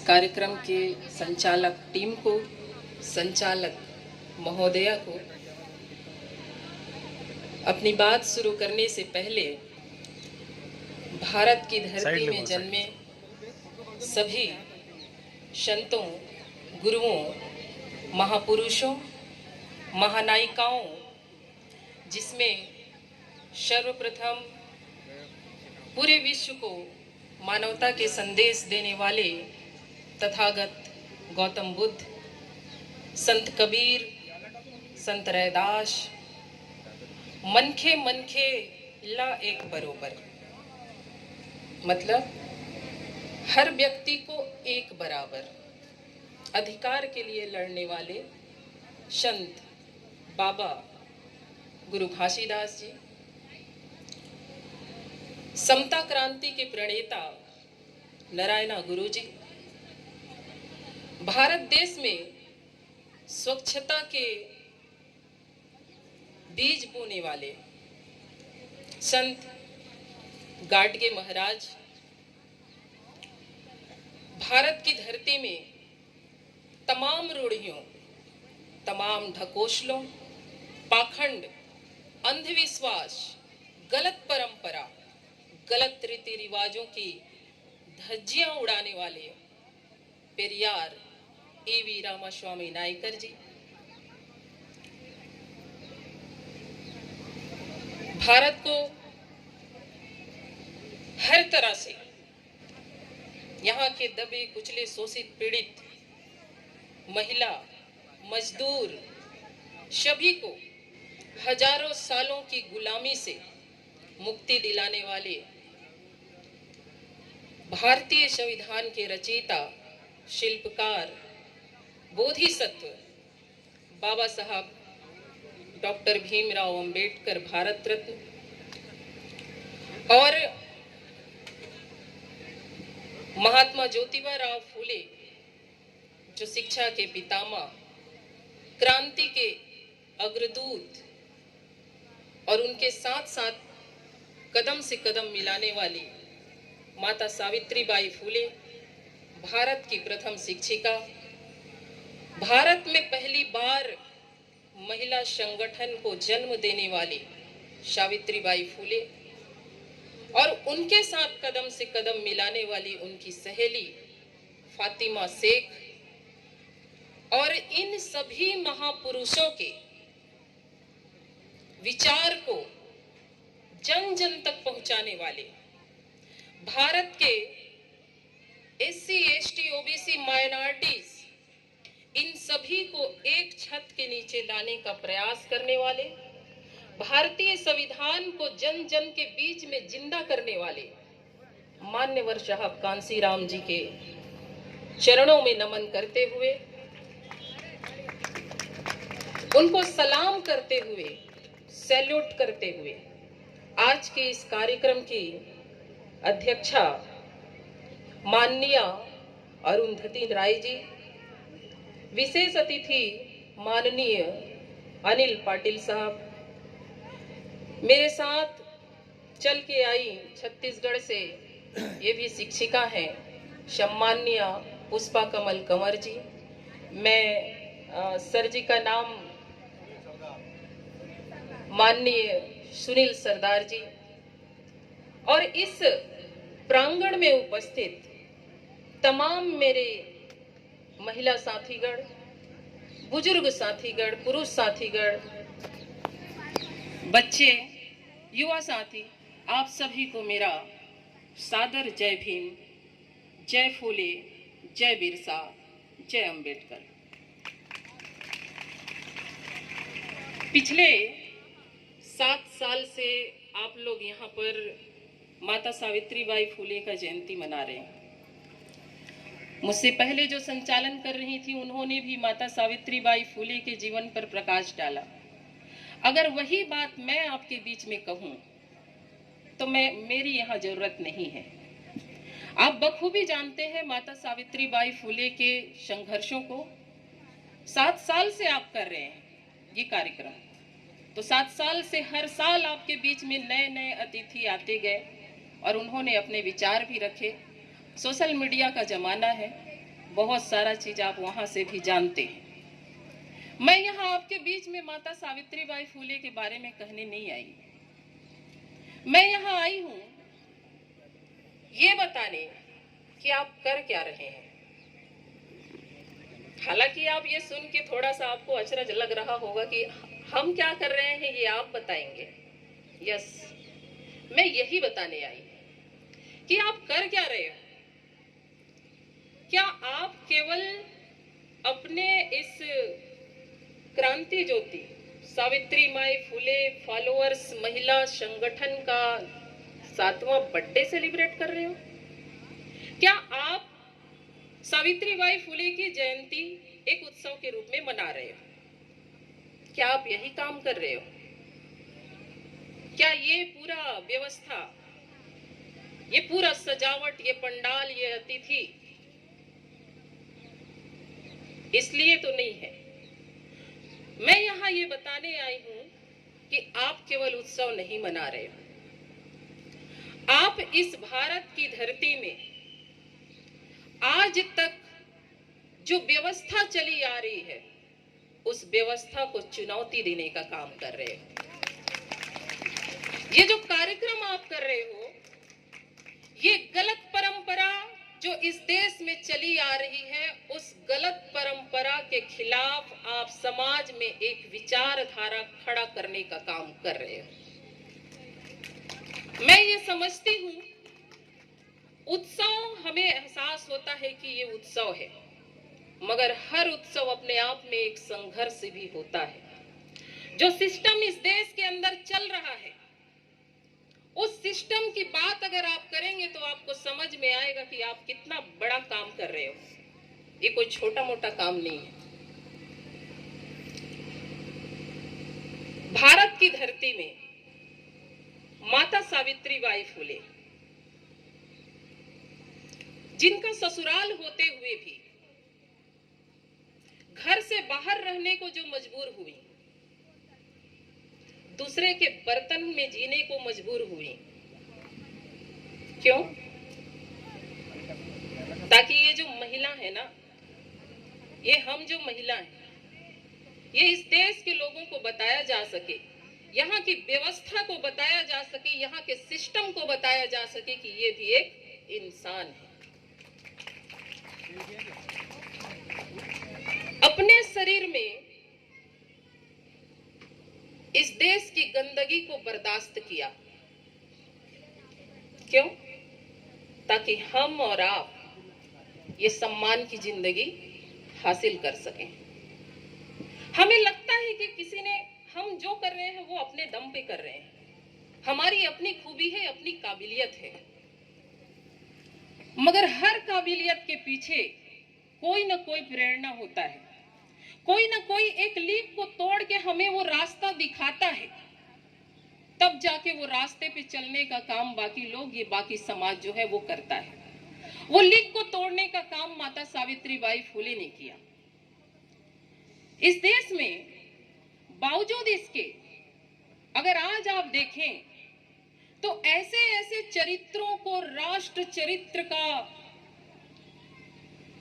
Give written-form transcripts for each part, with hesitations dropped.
कार्यक्रम के संचालक टीम को, संचालक महोदया को, अपनी बात शुरू करने से पहले भारत की धरती में जन्मे सभी संतों, गुरुओं, महापुरुषों, महानायिकाओं, जिसमें सर्वप्रथम पूरे विश्व को मानवता के संदेश देने वाले तथागत गौतम बुद्ध, संत कबीर, संत रैदास, मनखे मनखे ला एक बरोबर, मतलब हर व्यक्ति को एक बराबर अधिकार के लिए लड़ने वाले संत बाबा गुरु घासीदास जी, समता क्रांति के प्रणेता नारायणा गुरु जी, भारत देश में स्वच्छता के बीज बोने वाले संत गाडगे महाराज, भारत की धरती में तमाम रूढ़ियों, तमाम ढकोसलों, पाखंड, अंधविश्वास, गलत परंपरा, गलत रीति रिवाजों की धज्जियां उड़ाने वाले पेरियार ए.वी. रामास्वामी नायकर जी, भारत को हर तरह से यहाँ के दबे कुचले शोषित पीड़ित महिला, मजदूर सभी को हजारों सालों की गुलामी से मुक्ति दिलाने वाले भारतीय संविधान के रचयिता, शिल्पकार, बोधिसत्व बाबा साहब डॉक्टर भीमराव अंबेडकर भारत रत्न और महात्मा ज्योतिबा राव फूले जो शिक्षा के पितामह, क्रांति के अग्रदूत और उनके साथ साथ कदम से कदम मिलाने वाली माता सावित्रीबाई फूले, भारत की प्रथम शिक्षिका, भारत में पहली बार महिला संगठन को जन्म देने वाली सावित्रीबाई फूले और उनके साथ कदम से कदम मिलाने वाली उनकी सहेली फातिमा शेख और इन सभी महापुरुषों के विचार को जन जन तक पहुंचाने वाले भारत के एससी, एसटी, ओबीसी, माइनॉरिटीज, इन सभी को एक छत के नीचे लाने का प्रयास करने वाले, भारतीय संविधान को जन जन के बीच में जिंदा करने वाले मान्यवर साहब कांसीराम जी के चरणों में नमन करते हुए, उनको सलाम करते हुए, सैल्यूट करते हुए आज के इस कार्यक्रम की अध्यक्षा माननीय अरुंधति राय जी, विशेष अतिथि माननीय अनिल पाटिल साहब, मेरे साथ चल के आई छत्तीसगढ़ से ये भी शिक्षिका हैं सम्माननीय पुष्पा कमल कंवर जी, मैं सर जी का नाम माननीय सुनील सरदार जी और इस प्रांगण में उपस्थित तमाम मेरे महिला साथीगण, बुजुर्ग साथीगण, पुरुष साथीगण, बच्चे, युवा साथी, आप सभी को मेरा सादर जय भीम, जय फूले, जय बिरसा, जय अंबेडकर। पिछले 7 साल से आप लोग यहाँ पर माता सावित्रीबाई फूले का जयंती मना रहे हैं। मुझसे पहले जो संचालन कर रही थी उन्होंने भी माता सावित्रीबाई फूले के जीवन पर प्रकाश डाला। अगर वही बात मैं आपके बीच में कहूं तो मेरी यहाँ जरूरत नहीं है। आप बखूबी जानते हैं माता सावित्रीबाई फूले के संघर्षों को। 7 साल से आप कर रहे हैं ये कार्यक्रम, तो 7 साल से हर साल आपके बीच में नए नए अतिथि आते गए और उन्होंने अपने विचार भी रखे। सोशल मीडिया का जमाना है, बहुत सारा चीज आप वहां से भी जानते हैं। मैं यहाँ आपके बीच में माता सावित्रीबाई फुले के बारे में कहने नहीं आई। मैं यहाँ आई हूं ये बताने कि आप कर क्या रहे हैं। हालांकि आप ये सुन के थोड़ा सा आपको अचरज लग रहा होगा कि हम क्या कर रहे हैं ये आप बताएंगे। यस, मैं यही बताने आई कि आप कर क्या रहे हो। क्या आप केवल अपने इस क्रांति ज्योति सावित्रीबाई फुले फॉलोअर्स महिला संगठन का 7वां बर्थडे सेलिब्रेट कर रहे हो? क्या आप सावित्रीबाई फुले की जयंती एक उत्सव के रूप में मना रहे हो? क्या आप यही काम कर रहे हो? क्या ये पूरा व्यवस्था, ये पूरा सजावट, ये पंडाल, ये अतिथि इसलिए तो नहीं है। मैं यहाँ ये बताने आई हूं कि आप केवल उत्सव नहीं मना रहे हो। आप इस भारत की धरती में आज तक जो व्यवस्था चली आ रही है उस व्यवस्था को चुनौती देने का काम कर रहे हो। ये जो कार्यक्रम आप कर रहे हो, ये गलत परंपरा जो इस देश में चली आ रही है, उस गलत परंपरा के खिलाफ आप समाज में एक विचारधारा खड़ा करने का काम कर रहे हो। मैं ये समझती हूं, उत्सव हमें एहसास होता है कि ये उत्सव है, मगर हर उत्सव अपने आप में एक संघर्ष भी होता है। जो सिस्टम इस देश के अंदर चल रहा है, उस सिस्टम की बात अगर आप करेंगे तो आपको समझ में आएगा कि आप कितना बड़ा काम कर रहे हो। ये कोई छोटा मोटा काम नहीं है। भारत की धरती में माता सावित्रीबाई फुले, जिनका ससुराल होते हुए भी घर से बाहर रहने को जो मजबूर हुई, दूसरे के बर्तन में जीने को मजबूर हुई, क्यों? ताकि ये जो महिला है ना, ये हम जो महिला हैं, ये इस देश के लोगों को बताया जा सके, यहाँ की व्यवस्था को बताया जा सके, यहाँ के सिस्टम को बताया जा सके कि ये भी एक इंसान है। अपने शरीर में इस देश की गंदगी को बर्दाश्त किया, क्यों? ताकि हम और आप ये सम्मान की जिंदगी हासिल कर सकें। हमें लगता है कि किसी ने, हम जो कर रहे हैं वो अपने दम पे कर रहे हैं, हमारी अपनी खूबी है, अपनी काबिलियत है, मगर हर काबिलियत के पीछे कोई ना कोई प्रेरणा होता है, कोई ना कोई एक लीक को तोड़ के हमें वो रास्ता दिखाता है, तब जाके वो रास्ते पे चलने का काम बाकी लोग, ये बाकी समाज जो है वो करता है। वो लीक को तोड़ने का काम माता सावित्रीबाई फुले ने किया। इस देश में बावजूद इसके, अगर आज आप देखें तो ऐसे ऐसे चरित्रों को राष्ट्र चरित्र का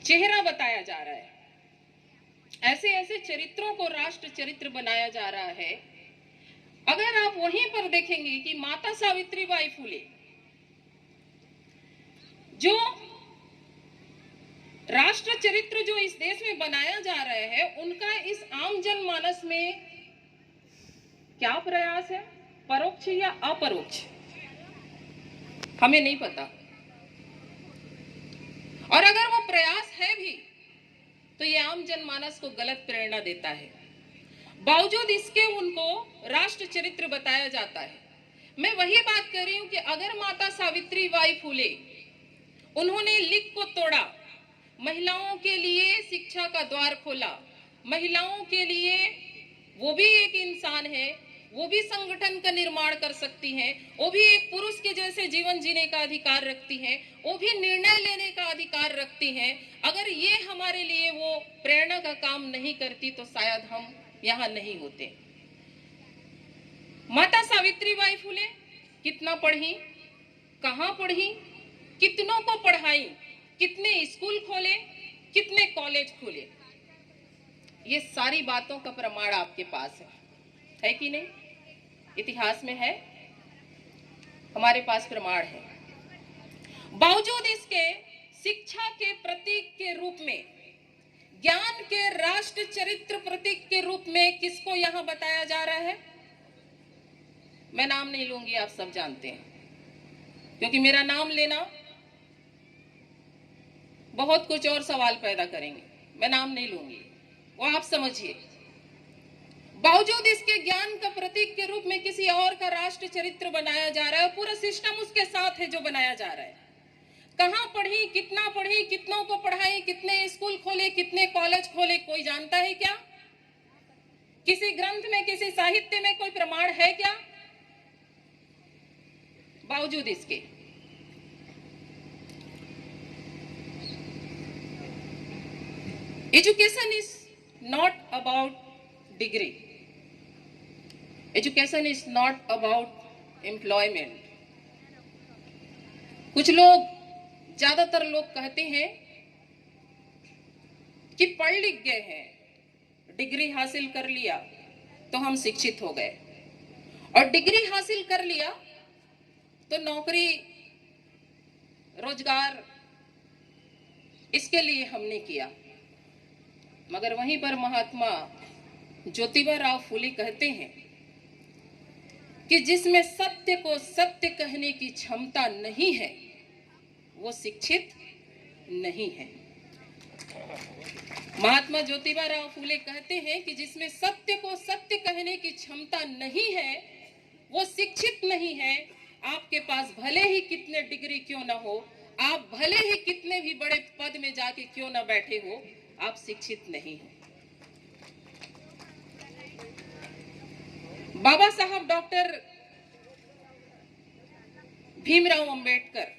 चेहरा बताया जा रहा है, ऐसे ऐसे चरित्रों को राष्ट्र चरित्र बनाया जा रहा है। अगर आप वहीं पर देखेंगे कि माता सावित्रीबाई फुले जो राष्ट्र चरित्र जो इस देश में बनाया जा रहा है, उनका इस आम जनमानस में क्या प्रयास है, परोक्ष या अपरोक्ष, हमें नहीं पता। और अगर वो प्रयास है भी तो ये आम जनमानस को गलत प्रेरणा देता है। बावजूद इसके उनको राष्ट्र चरित्र बताया जाता है। मैं वही बात कर रही हूं कि अगर माता सावित्रीबाई फुले, उन्होंने लीक को तोड़ा, महिलाओं के लिए शिक्षा का द्वार खोला, महिलाओं के लिए वो भी एक इंसान है, वो भी संगठन का निर्माण कर सकती हैं, वो भी एक पुरुष के जैसे जीवन जीने का अधिकार रखती हैं, वो भी निर्णय लेने का अधिकार रखती हैं। अगर ये हमारे लिए वो प्रेरणा का काम नहीं करती तो शायद हम यहाँ नहीं होते। माता सावित्रीबाई फुले कितना पढ़ी, कहाँ पढ़ी, कितनों को पढ़ाई, कितने स्कूल खोले, कितने कॉलेज खुले, ये सारी बातों का प्रमाण आपके पास है कि नहीं? इतिहास में है, हमारे पास प्रमाण है। बावजूद इसके शिक्षा के प्रतीक के रूप में, ज्ञान के राष्ट्र चरित्र प्रतीक के रूप में किसको यहां बताया जा रहा है? मैं नाम नहीं लूंगी, आप सब जानते हैं, क्योंकि मेरा नाम लेना बहुत कुछ और सवाल पैदा करेंगे। मैं नाम नहीं लूंगी, वो आप समझिए। बावजूद इसके ज्ञान का प्रतीक के रूप में किसी और का राष्ट्र चरित्र बनाया जा रहा है, पूरा सिस्टम उसके साथ है जो बनाया जा रहा है। कहां पढ़ी, कितना पढ़ी, कितनों को पढ़ाई, कितने स्कूल खोले, कितने कॉलेज खोले, कोई जानता है क्या? किसी ग्रंथ में, किसी साहित्य में कोई प्रमाण है क्या? बावजूद इसके education is not about degree, education is not about employment. कुछ लोग, ज्यादातर लोग कहते हैं कि पढ़ लिख गए हैं, डिग्री हासिल कर लिया तो हम शिक्षित हो गए, और डिग्री हासिल कर लिया तो नौकरी रोजगार इसके लिए हमने किया। मगर वहीं पर महात्मा ज्योतिबा राव फूले कहते हैं कि जिसमें सत्य को सत्य कहने की क्षमता नहीं है वो शिक्षित नहीं है। महात्मा ज्योतिबा राव फूले कहते हैं कि जिसमें सत्य को सत्य कहने की क्षमता नहीं है वो शिक्षित नहीं है। आपके पास भले ही कितने डिग्री क्यों ना हो, आप भले ही कितने भी बड़े पद में जाके क्यों ना बैठे हो, आप शिक्षित नहीं हो। बाबा साहब डॉक्टर भीमराव अंबेडकर,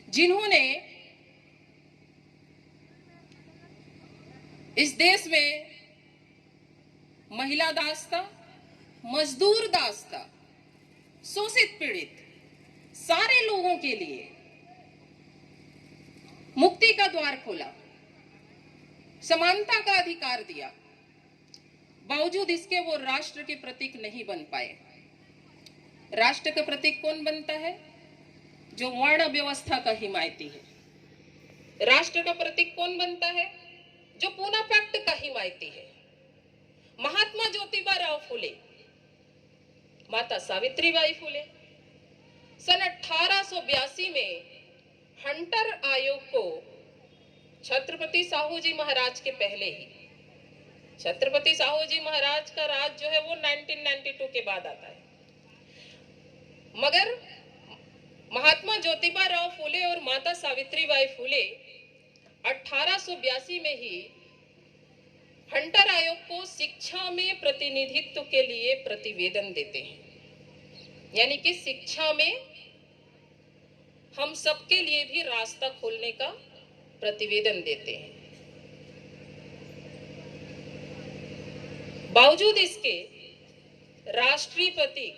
जिन्होंने इस देश में महिला दास था, मजदूर दास था, शोषित पीड़ित सारे लोगों के लिए मुक्ति का द्वार खोला, समानता का अधिकार दिया, बावजूद इसके वो राष्ट्र के प्रतीक नहीं बन पाए। राष्ट्र का प्रतीक कौन बनता है? जो वर्ण व्यवस्था का हिमायती है। राष्ट्र का प्रतीक कौन बनता है? जो पूना पैक्ट का हिमायती है। महात्मा ज्योतिबा राव फूले, माता सावित्रीबाई फूले सन 1882 में हंटर आयोग को छत्रपति साहू जी महाराज के पहले ही, छत्रपति साहू जी महाराज का राज जो है वो 1992 के बाद आता है, मगर महात्मा ज्योतिबा राव फूले और माता सावित्रीबाई फूले 1882 में ही हंटर आयोग को शिक्षा में प्रतिनिधित्व के लिए प्रतिवेदन देते हैं। यानी कि शिक्षा में हम सबके लिए भी रास्ता खोलने का प्रतिवेदन देते हैं। बावजूद इसके राष्ट्रीय प्रतीक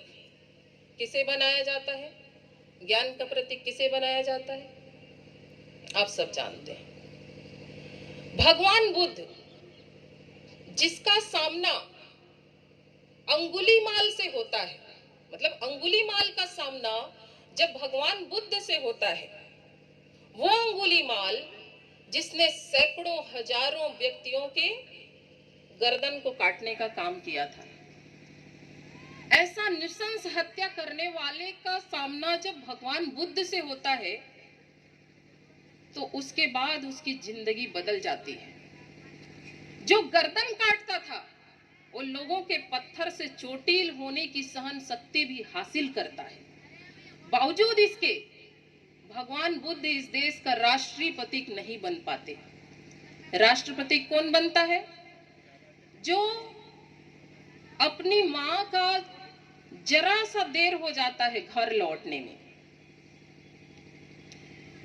किसे बनाया जाता है? ज्ञान का प्रतीक किसे बनाया जाता है? आप सब जानते हैं। भगवान बुद्ध, जिसका सामना अंगुलीमाल से होता है, मतलब अंगुलीमाल का सामना जब भगवान बुद्ध से होता है, वो अंगुलीमाल जिसने सैकड़ों हजारों व्यक्तियों के गर्दन को काटने का काम किया था, ऐसा नृशंस हत्या करने वाले का सामना जब भगवान बुद्ध से होता है तो उसके बाद उसकी जिंदगी बदल जाती है। जो गर्दन काटता था वो लोगों के पत्थर से चोटिल होने की सहन शक्ति भी हासिल करता है। बावजूद इसके भगवान बुद्ध इस देश का राष्ट्रीय प्रतीक नहीं बन पाते। राष्ट्र प्रतीक कौन बनता है? जो अपनी मां का जरा सा देर हो जाता है घर लौटने में,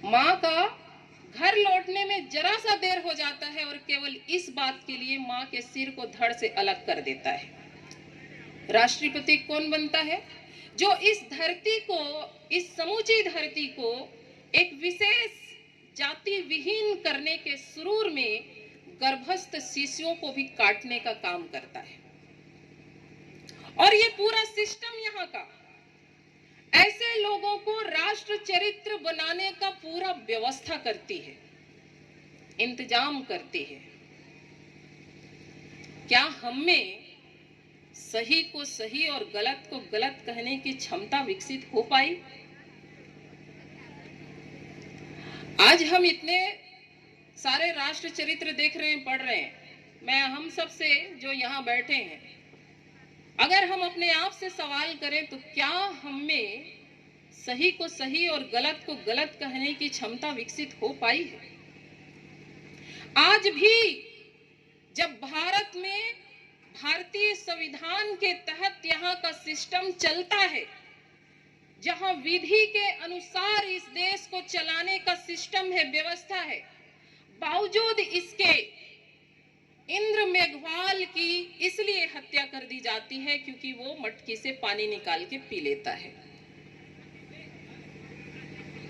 मां का घर लौटने में जरा सा देर हो जाता है और केवल इस बात के लिए मां के सिर को धड़ से अलग कर देता है। राष्ट्रीय प्रतीक कौन बनता है? जो इस धरती को, इस समूची धरती को एक विशेष जाति विहीन करने के सुरूर में गर्भस्थ शिशुओं को भी काटने का काम करता है। और ये पूरा सिस्टम यहाँ का ऐसे लोगों को राष्ट्र चरित्र बनाने का पूरा व्यवस्था करती है, इंतजाम करती है। क्या हम में सही को सही और गलत को गलत कहने की क्षमता विकसित हो पाई? आज हम इतने सारे राष्ट्र चरित्र देख रहे हैं, पढ़ रहे हैं। मैं हम सब से जो यहाँ बैठे हैं, अगर हम अपने आप से सवाल करें तो क्या हम में सही को सही और गलत को गलत कहने की क्षमता विकसित हो पाई है? आज भी जब भारत में भारतीय संविधान के तहत यहाँ का सिस्टम चलता है, जहाँ विधि के अनुसार इस देश को चलाने का सिस्टम है, व्यवस्था है, बावजूद इसके इंद्र मेघवाल की इसलिए हत्या कर दी जाती है क्योंकि वो मटकी से पानी निकाल के पी लेता है।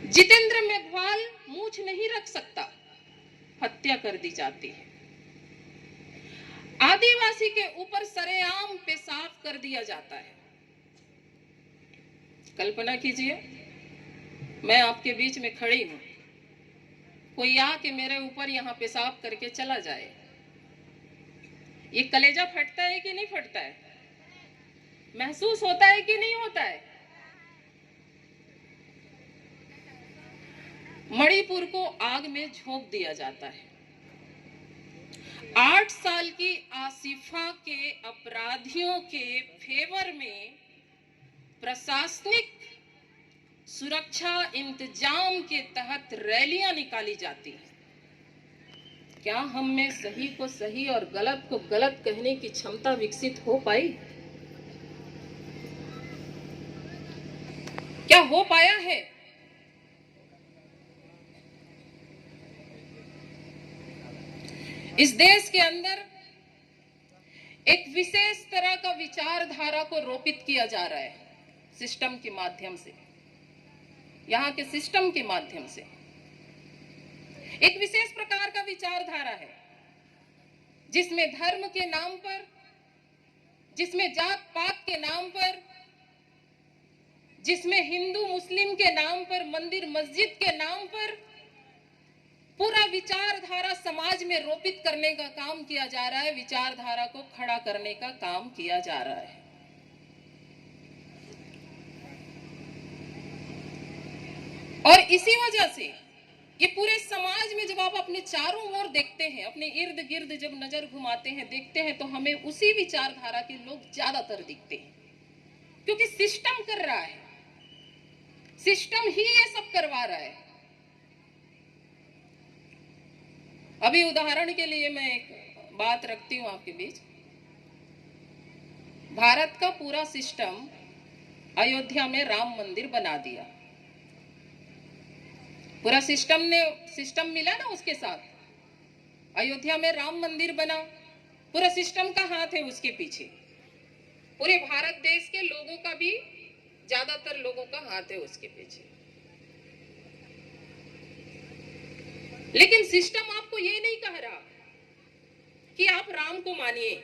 जितेंद्र मेघवाल मूंछ नहीं रख सकता, हत्या कर दी जाती है। आदिवासी के ऊपर सरेआम पेशाब कर दिया जाता है। कल्पना कीजिए, मैं आपके बीच में खड़ी हूं, कोई आके मेरे ऊपर यहाँ पेशाब करके चला जाए, ये कलेजा फटता है कि नहीं फटता है? महसूस होता है कि नहीं होता है? मणिपुर को आग में झोंक दिया जाता है। 8 साल की आसिफा के अपराधियों के फेवर में प्रशासनिक सुरक्षा इंतजाम के तहत रैलियां निकाली जाती हैं। क्या हम में सही को सही और गलत को गलत कहने की क्षमता विकसित हो पाई? क्या हो पाया है? इस देश के अंदर एक विशेष तरह का विचारधारा को रोपित किया जा रहा है सिस्टम के माध्यम से, यहाँ के सिस्टम के माध्यम से। एक विशेष प्रकार का विचारधारा है जिसमें धर्म के नाम पर, जिसमें जात पात के नाम पर, जिसमें हिंदू मुस्लिम के नाम पर, मंदिर मस्जिद के नाम पर पूरा विचारधारा समाज में रोपित करने का काम किया जा रहा है, विचारधारा को खड़ा करने का काम किया जा रहा है। और इसी वजह से ये पूरे समाज में जब आप अपने चारों ओर देखते हैं, अपने इर्द गिर्द जब नजर घुमाते हैं, देखते हैं, तो हमें उसी विचारधारा के लोग ज्यादातर दिखते हैं, क्योंकि सिस्टम कर रहा है, सिस्टम ही ये सब करवा रहा है। अभी उदाहरण के लिए मैं एक बात रखती हूं आपके बीच। भारत का पूरा सिस्टम अयोध्या में राम मंदिर बना दिया, पूरा सिस्टम मिला ना उसके साथ, अयोध्या में राम मंदिर बना, पूरा सिस्टम का हाथ है उसके पीछे। पूरे भारत देश के लोगों का भी, ज्यादातर लोगों का हाथ है उसके पीछे। लेकिन सिस्टम आपको ये नहीं कह रहा कि आप राम को मानिए,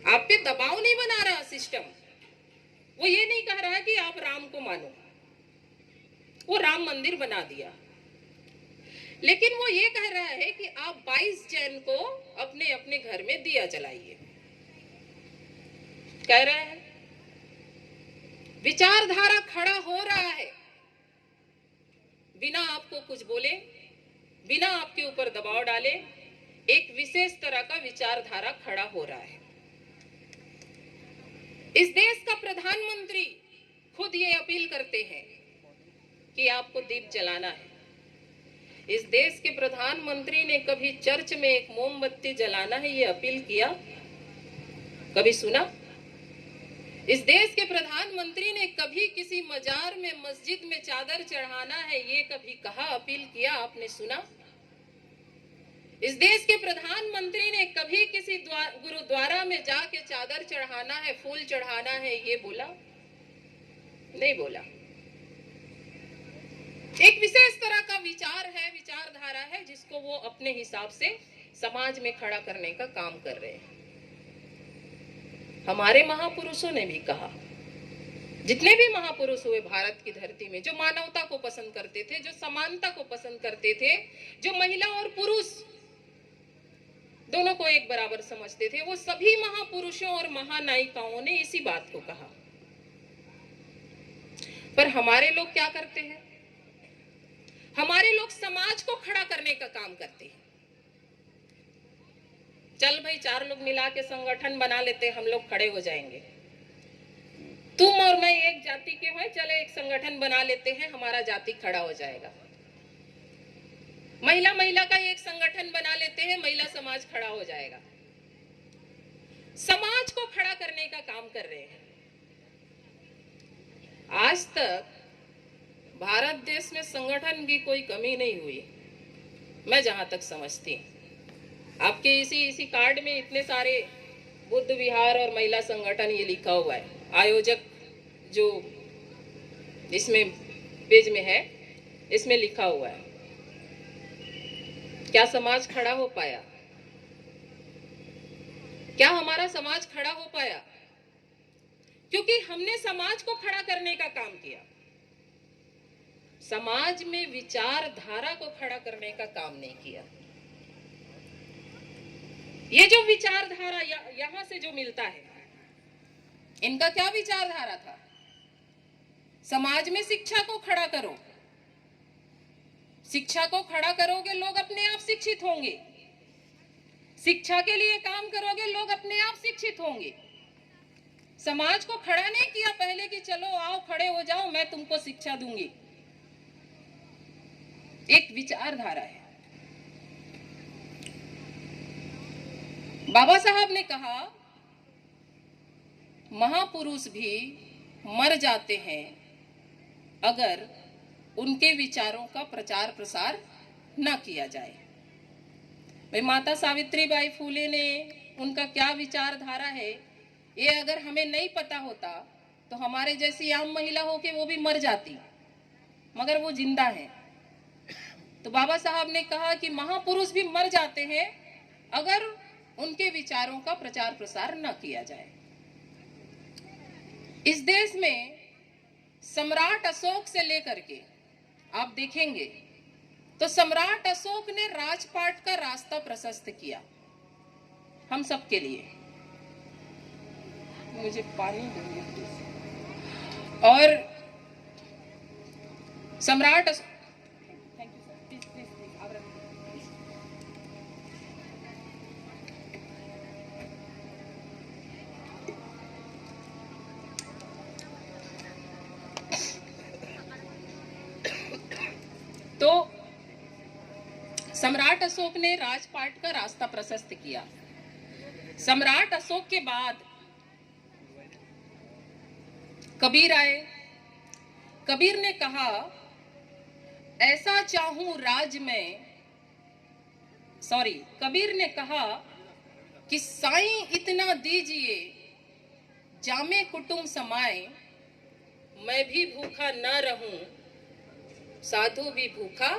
आप पे दबाव नहीं बना रहा सिस्टम। वो ये नहीं कह रहा कि आप राम को मानो, वो राम मंदिर बना दिया, लेकिन वो ये कह रहा है कि आप 22 जैन को अपने अपने घर में दिया जलाइए। कह रहा है, विचारधारा खड़ा हो रहा है, बिना आपको कुछ बोले, बिना आपके ऊपर दबाव डाले, एक विशेष तरह का विचारधारा खड़ा हो रहा है। इस देश का प्रधानमंत्री खुद ये अपील करते हैं कि आपको दीप जलाना है। इस देश के प्रधानमंत्री ने कभी चर्च में एक मोमबत्ती जलाना है ये अपील किया? कभी सुना? इस देश के प्रधानमंत्री ने कभी किसी मजार में, मस्जिद में चादर चढ़ाना है ये कभी कहा, अपील किया? आपने सुना? इस देश के प्रधानमंत्री ने कभी किसी गुरुद्वारा में जाके चादर चढ़ाना है, फूल चढ़ाना है ये बोला? नहीं बोला। एक विशेष विचार है, विचारधारा है जिसको वो अपने हिसाब से समाज में खड़ा करने का काम कर रहे हैं। हमारे महापुरुषों ने भी कहा, जितने भी महापुरुष हुए भारत की धरती में, जो मानवता को पसंद करते थे, जो समानता को पसंद करते थे, जो महिला और पुरुष दोनों को एक बराबर समझते थे, वो सभी महापुरुषों और महानायिकाओं ने इसी बात को कहा। पर हमारे लोग क्या करते हैं? हमारे लोग समाज को खड़ा करने का काम करते हैं। चल भाई, 4 लोग मिला के संगठन बना लेते, हम लोग खड़े हो जाएंगे। तुम और मैं एक जाति के हैं, चले एक संगठन बना लेते हैं, हमारा जाति खड़ा हो जाएगा। महिला महिला का एक संगठन बना लेते हैं, महिला समाज खड़ा हो जाएगा। समाज को खड़ा करने का काम कर रहे हैं। आज तक भारत देश में संगठन की कोई कमी नहीं हुई, मैं जहां तक समझती। आपके इसी कार्ड में इतने सारे बुद्ध विहार और महिला संगठन ये लिखा हुआ है। आयोजक जो इसमें पेज में है, इसमें लिखा हुआ है। क्या समाज खड़ा हो पाया? क्या हमारा समाज खड़ा हो पाया? क्योंकि हमने समाज को खड़ा करने का काम किया। समाज में विचारधारा को खड़ा करने का काम नहीं किया। ये जो विचारधारा यहां से जो मिलता है, इनका क्या विचारधारा था? समाज में शिक्षा को खड़ा करो, शिक्षा को खड़ा करोगे लोग अपने आप शिक्षित होंगे, शिक्षा के लिए काम करोगे लोग अपने आप शिक्षित होंगे। समाज को खड़ा नहीं किया पहले कि चलो आओ खड़े हो जाओ, मैं तुमको शिक्षा दूंगी। एक विचारधारा है। बाबा साहब ने कहा, महापुरुष भी मर जाते हैं अगर उनके विचारों का प्रचार प्रसार न किया जाए। भाई, माता सावित्रीबाई फूले ने, उनका क्या विचारधारा है, ये अगर हमें नहीं पता होता तो हमारे जैसी आम महिला हो के वो भी मर जाती, मगर वो जिंदा है। तो बाबा साहब ने कहा कि महापुरुष भी मर जाते हैं अगर उनके विचारों का प्रचार प्रसार न किया जाए। इस देश में सम्राट अशोक से लेकर के आप देखेंगे तो सम्राट अशोक ने राजपाट का रास्ता प्रशस्त किया हम सब के लिए। मुझे पानी देंगे प्लीज। और सम्राट thank you sir, please please please आप रखिए। तो सम्राट अशोक ने राजपाट का रास्ता प्रशस्त किया। सम्राट अशोक के बाद कबीर आए। कबीर ने कहा, ऐसा चाहूं राज में, कबीर ने कहा कि साईं इतना दीजिए जामे कुटुंब समाए, मैं भी भूखा न रहूं साधु भी भूखा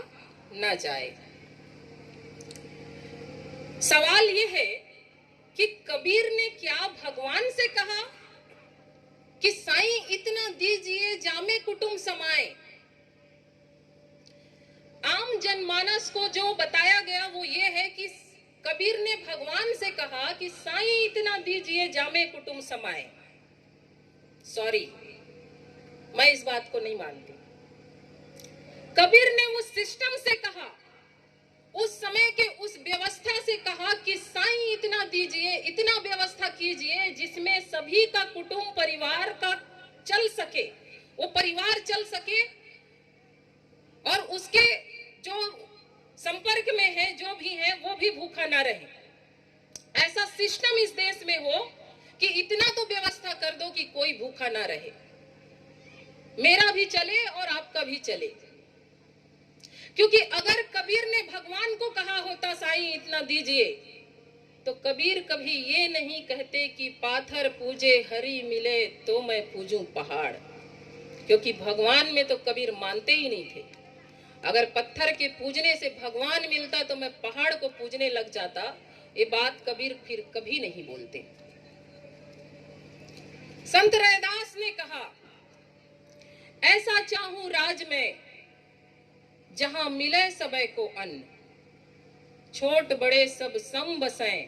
न जाए। सवाल ये है कि कबीर ने क्या भगवान से कहा कि साईं इतना दीजिए जामे कुटुंब समाए? आम जनमानस को जो बताया गया वो ये है कि कबीर ने भगवान से कहा कि साईं इतना दीजिए जामे कुटुंब समाए। सॉरी, मैं इस बात को नहीं मानती। कबीर ने उस सिस्टम से कहा, उस समय के उस व्यवस्था से कहा कि साईं इतना दीजिए, इतना व्यवस्था कीजिए जिसमें सभी का कुटुंब परिवार का चल सके, वो परिवार चल सके और उसके जो संपर्क में है, जो भी है, वो भी भूखा ना रहे। ऐसा सिस्टम इस देश में हो कि इतना तो व्यवस्था कर दो कि कोई भूखा ना रहे, मेरा भी चले और आपका भी चले। क्योंकि अगर कबीर ने भगवान को कहा होता साईं इतना दीजिए, तो कबीर कभी ये नहीं कहते कि पाथर पूजे हरि मिले तो मैं पूजूं पहाड़, क्योंकि भगवान में तो कबीर मानते ही नहीं थे। अगर पत्थर के पूजने से भगवान मिलता तो मैं पहाड़ को पूजने लग जाता, ये बात कबीर फिर कभी नहीं बोलते। संत रैदास ने कहा, ऐसा चाहूं राज में जहां मिले सबे को अन्न, छोट बड़े सब सम बसें,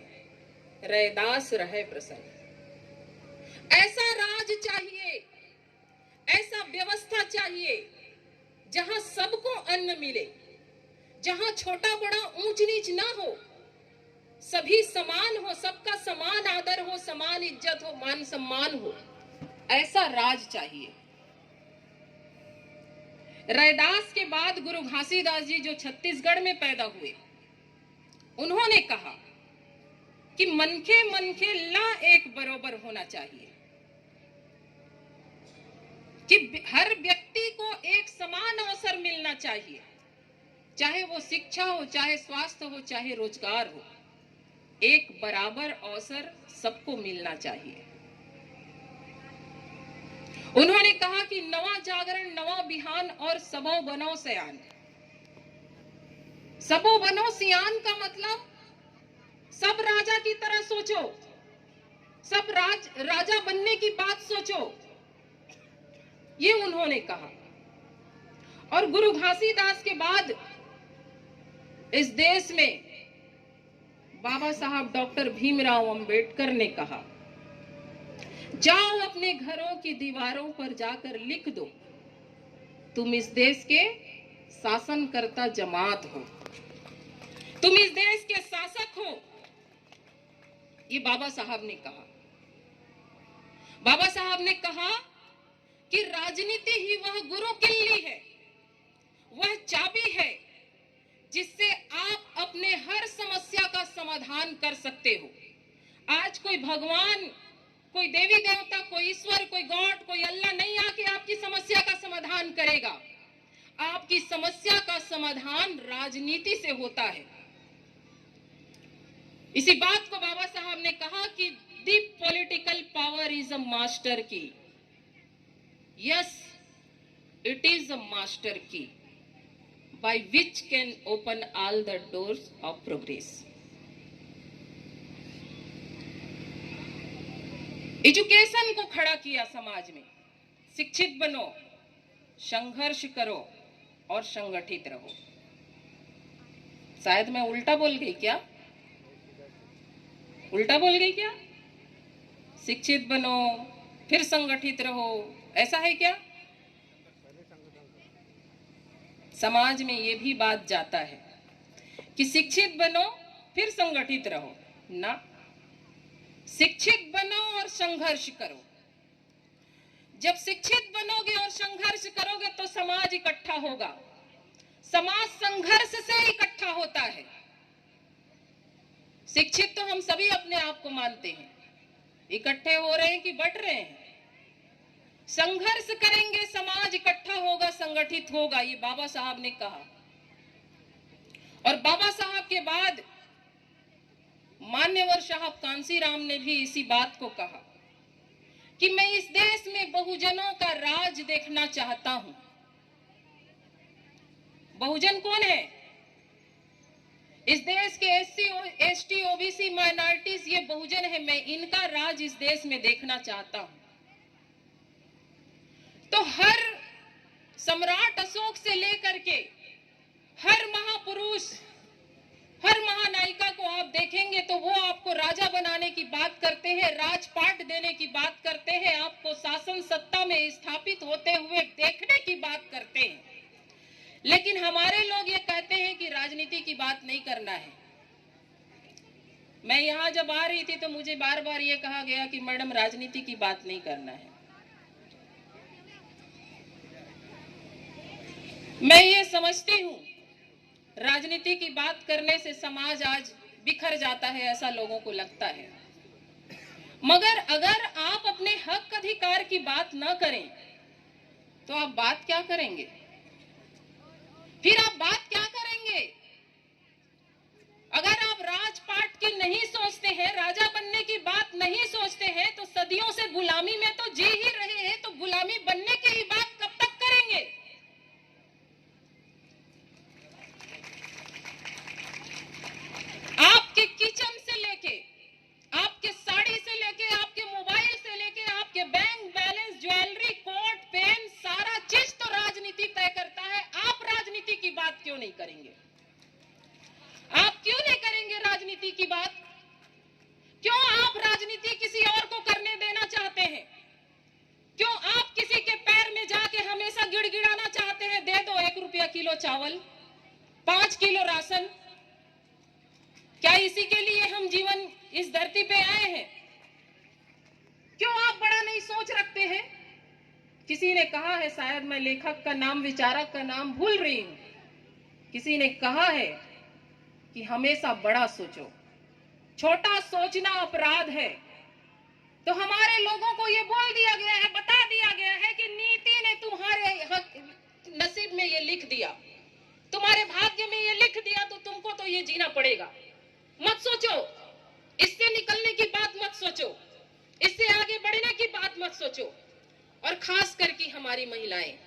रैदास रहे प्रसन्न। ऐसा राज चाहिए, ऐसा व्यवस्था चाहिए जहां सबको अन्न मिले, जहां छोटा बड़ा ऊंच नीच ना हो, सभी समान हो, सबका समान आदर हो, समान इज्जत हो, मान सम्मान हो, ऐसा राज चाहिए। रैदास के बाद गुरु घासीदास जी जो छत्तीसगढ़ में पैदा हुए, उन्होंने कहा कि मनखे मनखे ला एक बरोबर होना चाहिए, कि हर व्यक्ति को एक समान अवसर मिलना चाहिए, चाहे वो शिक्षा हो, चाहे स्वास्थ्य हो, चाहे रोजगार हो, एक बराबर अवसर सबको मिलना चाहिए। उन्होंने कहा कि नवा जागरण नवा बिहान और सबो बनो सयान। सबो बनो सियान का मतलब सब राजा की तरह सोचो, सब राजा बनने की बात सोचो, ये उन्होंने कहा। और गुरु घासीदास के बाद इस देश में बाबा साहब डॉक्टर भीमराव अंबेडकर ने कहा, जाओ अपने घरों की दीवारों पर जाकर लिख दो, तुम इस देश के शासनकर्ता जमात हो, तुम इस देश के शासक हो। ये बाबा साहब ने कहा। बाबा साहब ने कहा कि राजनीति ही वह गुरु किल्ली है, वह चाबी है जिससे आप अपने हर समस्या का समाधान कर सकते हो। आज कोई भगवान, कोई देवी देवता, कोई ईश्वर, कोई गॉड, कोई अल्लाह नहीं आके आपकी समस्या का समाधान करेगा। आपकी समस्या का समाधान राजनीति से होता है। इसी बात को बाबा साहब ने कहा कि the political power is a master key. Yes, it is a master key by which can open all the doors of progress. Education को खड़ा किया समाज में, शिक्षित बनो, संघर्ष करो और संगठित रहो। शायद मैं उल्टा बोल गई क्या? उल्टा बोल गई क्या? शिक्षित बनो फिर संगठित रहो, ऐसा है क्या? समाज में ये भी बात जाता है कि शिक्षित बनो फिर संगठित रहो ना, शिक्षित बनो और संघर्ष करो। जब शिक्षित बनोगे और संघर्ष करोगे तो समाज इकट्ठा होगा। समाज संघर्ष से इकट्ठा होता है। शिक्षित तो हम सभी अपने आप को मानते हैं, इकट्ठे हो रहे हैं कि बट रहे हैं। संघर्ष करेंगे, समाज इकट्ठा होगा, संगठित होगा, ये बाबा साहब ने कहा। और बाबा साहब के बाद मान्यवर साहब कांसीराम ने भी इसी बात को कहा कि मैं इस देश में बहुजनों का राज देखना चाहता हूं। बहुजन कौन है? इस देश के एससी, एसटी, ओबीसी, माइनॉरिटीज, ये बहुजन है। मैं इनका राज इस देश में देखना चाहता हूं। तो हर सम्राट अशोक से लेकर के हर महापुरुष, हर महानायिका को आप देखेंगे तो वो आपको राजा बनाने की बात करते हैं, राजपाट देने की बात करते हैं, आपको शासन सत्ता में स्थापित होते हुए देखने की बात करते हैं। लेकिन हमारे लोग ये कहते हैं कि राजनीति की बात नहीं करना है। मैं यहाँ जब आ रही थी तो मुझे बार बार ये कहा गया कि मैडम राजनीति की बात नहीं करना है। मैं ये समझती हूँ राजनीति की बात करने से समाज आज बिखर जाता है, ऐसा लोगों को लगता है। मगर अगर आप अपने हक अधिकार की बात न करें तो आप बात क्या करेंगे? फिर आप बात क्या करेंगे? अगर आप राजपाट की नहीं सोचते हैं, राजा बनने की बात नहीं सोचते हैं, तो सदियों से गुलामी में तो जी ही रहे हैं, तो गुलामी बनने की ही बात कब तक करेंगे? क्यों नहीं करेंगे? आप क्यों नहीं करेंगे राजनीति की बात? क्यों आप राजनीति किसी और को करने देना चाहते हैं? क्यों आप किसी के पैर में जाके हमेशा गिड़गिड़ाना चाहते हैं? दे दो 1 रुपया किलो चावल, 5 किलो राशन। क्या इसी के लिए हम जीवन इस धरती पे आए हैं? क्यों आप बड़ा नहीं सोच रखते हैं? किसी ने कहा है, शायद मैं लेखक का नाम, विचारक का नाम भूल रही हूं, किसी ने कहा है कि हमेशा बड़ा सोचो, छोटा सोचना अपराध है। तो हमारे लोगों को ये बोल दिया गया है, बता दिया गया है कि नीति ने तुम्हारे नसीब में ये लिख दिया, तुम्हारे भाग्य में ये लिख दिया, तो तुमको तो ये जीना पड़ेगा। मत सोचो, इससे निकलने की बात मत सोचो, इससे आगे बढ़ने की बात मत सोचो। और खास करके हमारी महिलाएं,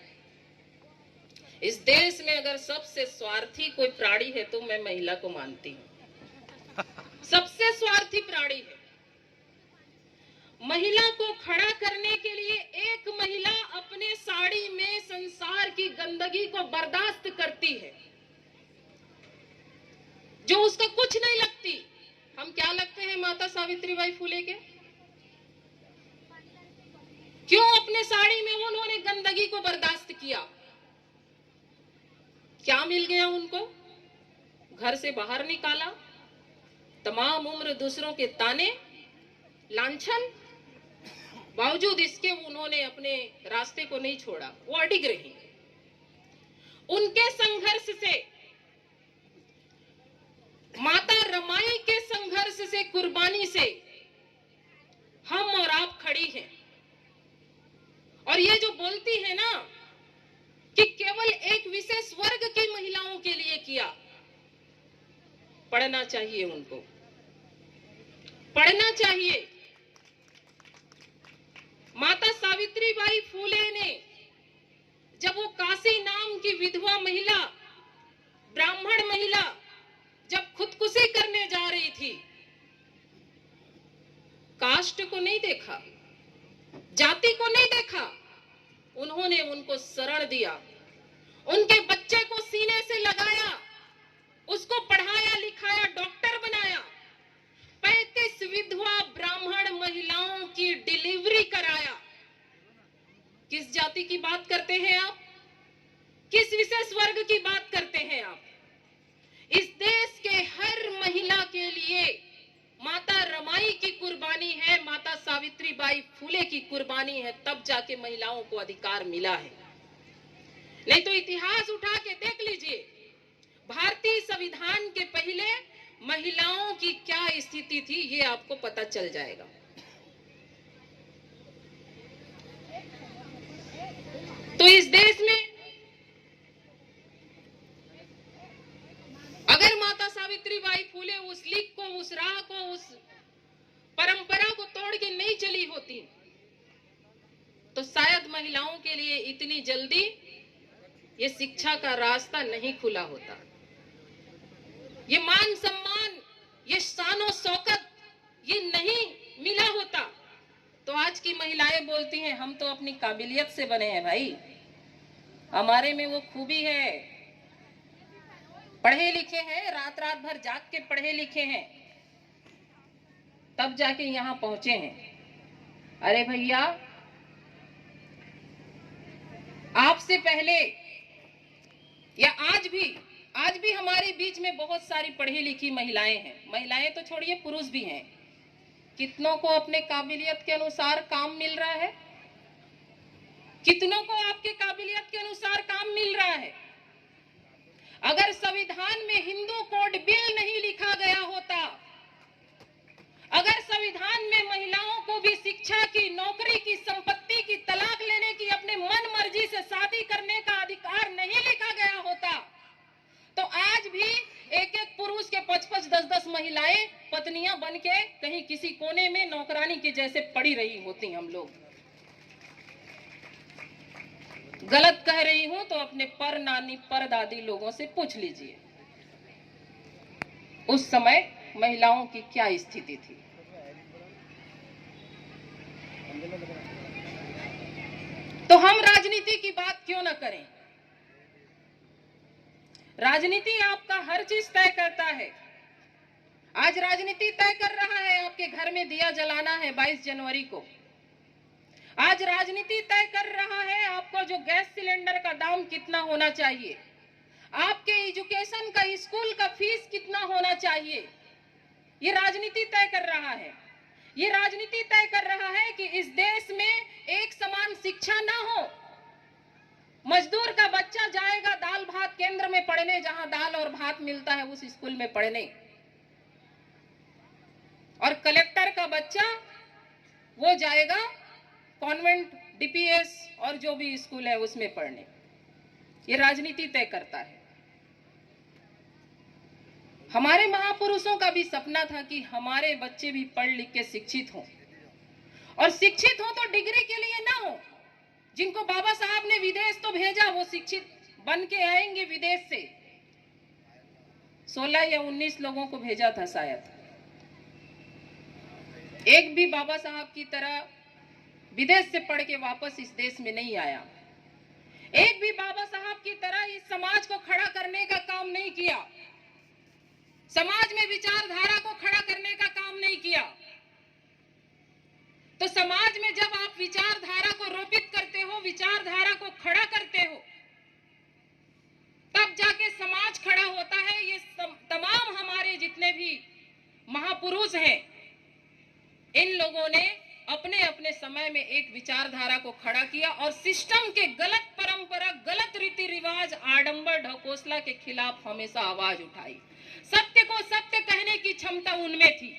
इस देश में अगर सबसे स्वार्थी कोई प्राणी है तो मैं महिला को मानती हूं। सबसे स्वार्थी प्राणी है। महिला को खड़ा करने के लिए एक महिला अपने साड़ी में संसार की गंदगी को बर्दाश्त करती है, जो उसका कुछ नहीं लगती। हम क्या लगते हैं माता सावित्रीबाई फुले के? क्यों अपने साड़ी में उन्होंने गंदगी को बर्दाश्त किया? क्या मिल गया उनको? घर से बाहर निकाला, तमाम उम्र दूसरों के ताने, लांछन, बावजूद इसके उन्होंने अपने रास्ते को नहीं छोड़ा, वो अडिग रही। उनके संघर्ष से, माता रमाई के संघर्ष से, कुर्बानी से हम और आप खड़ी हैं। और ये जो बोलती है ना कि केवल एक विशेष वर्ग की महिलाओं के लिए किया, पढ़ना चाहिए, उनको पढ़ना चाहिए। माता सावित्रीबाई फुले ने जब वो काशी नाम की विधवा महिला, ब्राह्मण महिला, जब खुदकुशी करने जा रही थी, कास्ट को नहीं देखा, जाति को नहीं देखा, उन्होंने उनको शरण दिया, उनके बच्चे को सीने से लगाया, उसको पढ़ाया लिखाया, डॉक्टर बनाया, 35 विधवा ब्राह्मण महिलाओं की डिलीवरी कराया। किस जाति की बात करते हैं आप? किस विशेष वर्ग की बात करते हैं आप? इस देश के हर महिला के लिए माता रमाई की कुर्बानी है, माता सावित्रीबाई फुले की कुर्बानी है, तब जाके महिलाओं को अधिकार मिला है। नहीं तो इतिहास उठा के देख लीजिए, भारतीय संविधान के पहले महिलाओं की क्या स्थिति थी, ये आपको पता चल जाएगा। तो इस देश में अगर माता सावित्रीबाई फुले उस लीक को, उस राह को, उस परंपरा को तोड़ के नहीं चली होती, तो शायद महिलाओं के लिए इतनी जल्दी ये शिक्षा का रास्ता नहीं खुला होता, ये मान सम्मान, ये शान शौकत ये नहीं मिला होता। तो आज की महिलाएं बोलती हैं, हम तो अपनी काबिलियत से बने हैं भाई, हमारे में वो खूबी है, पढ़े लिखे हैं, रात रात भर जाग के पढ़े लिखे हैं, तब जाके यहां पहुंचे हैं। अरे भैया, आपसे पहले या आज भी हमारे बीच में बहुत सारी पढ़ी लिखी महिलाएं हैं। महिलाएं तो छोड़िए, पुरुष भी हैं। कितनों को अपने काबिलियत के अनुसार काम मिल रहा है? कितनों को आपके काबिलियत के अनुसार काम मिल रहा है? अगर संविधान में हिंदू कोड बिल नहीं लिखा गया होता, अगर संविधान में महिलाओं को भी शिक्षा की, नौकरी की, संपत्ति की, तलाक लेने की, अपने मन मर्जी से शादी करने का अधिकार नहीं लिखा गया होता, तो आज भी एक एक पुरुष के 5-5, 10-10 महिलाएं पत्नियां बन के कहीं किसी कोने में नौकरानी के जैसे पड़ी रही होती। हम लोग गलत कह रही हूं तो अपने पर नानी, पर दादी लोगों से पूछ लीजिए, उस समय महिलाओं की क्या स्थिति थी। तो हम राजनीति की बात क्यों ना करें? राजनीति आपका हर चीज तय करता है। आज राजनीति तय कर रहा है आपके घर में दिया जलाना है 22 जनवरी को। आज राजनीति तय कर रहा है आपको जो गैस सिलेंडर का दाम कितना होना चाहिए, आपके एजुकेशन का, स्कूल का फीस कितना होना चाहिए। ये राजनीति तय कर रहा है। ये राजनीति तय कर रहा है कि इस देश में एक समान शिक्षा ना हो। मजदूर का बच्चा जाएगा दाल भात केंद्र में पढ़ने, जहां दाल और भात मिलता है उस स्कूल में पढ़ने, और कलेक्टर का बच्चा वो जाएगा कॉन्वेंट, डीपीएस और जो भी स्कूल है उसमें पढ़ने। ये राजनीति तय करता है। हमारे महापुरुषों का भी सपना था कि हमारे बच्चे भी पढ़ लिख के शिक्षित हों, और शिक्षित हो तो डिग्री के लिए ना हो। जिनको बाबा साहब ने विदेश तो भेजा वो शिक्षित बन के आएंगे विदेश से। 16 या 19 लोगों को भेजा था शायद। एक भी बाबा साहब की तरह विदेश से पढ़ के वापस इस देश में नहीं आया। एक भी बाबा साहब की तरह इस समाज को खड़ा करने का काम नहीं किया, समाज में विचारधारा को खड़ा करने का काम नहीं किया। तो समाज में जब आप विचारधारा को रोपित करते हो, विचारधारा को खड़ा करते हो, तब जाके समाज खड़ा होता है। ये तमाम हमारे जितने भी महापुरुष हैं, इन लोगों ने अपने अपने समय में एक विचारधारा को खड़ा किया और सिस्टम के गलत परंपरा, गलत रीति रिवाज, आडंबर ढकोसला के खिलाफ हमेशा आवाज उठाई। सत्य को सत्य कहने की क्षमता उनमें थी,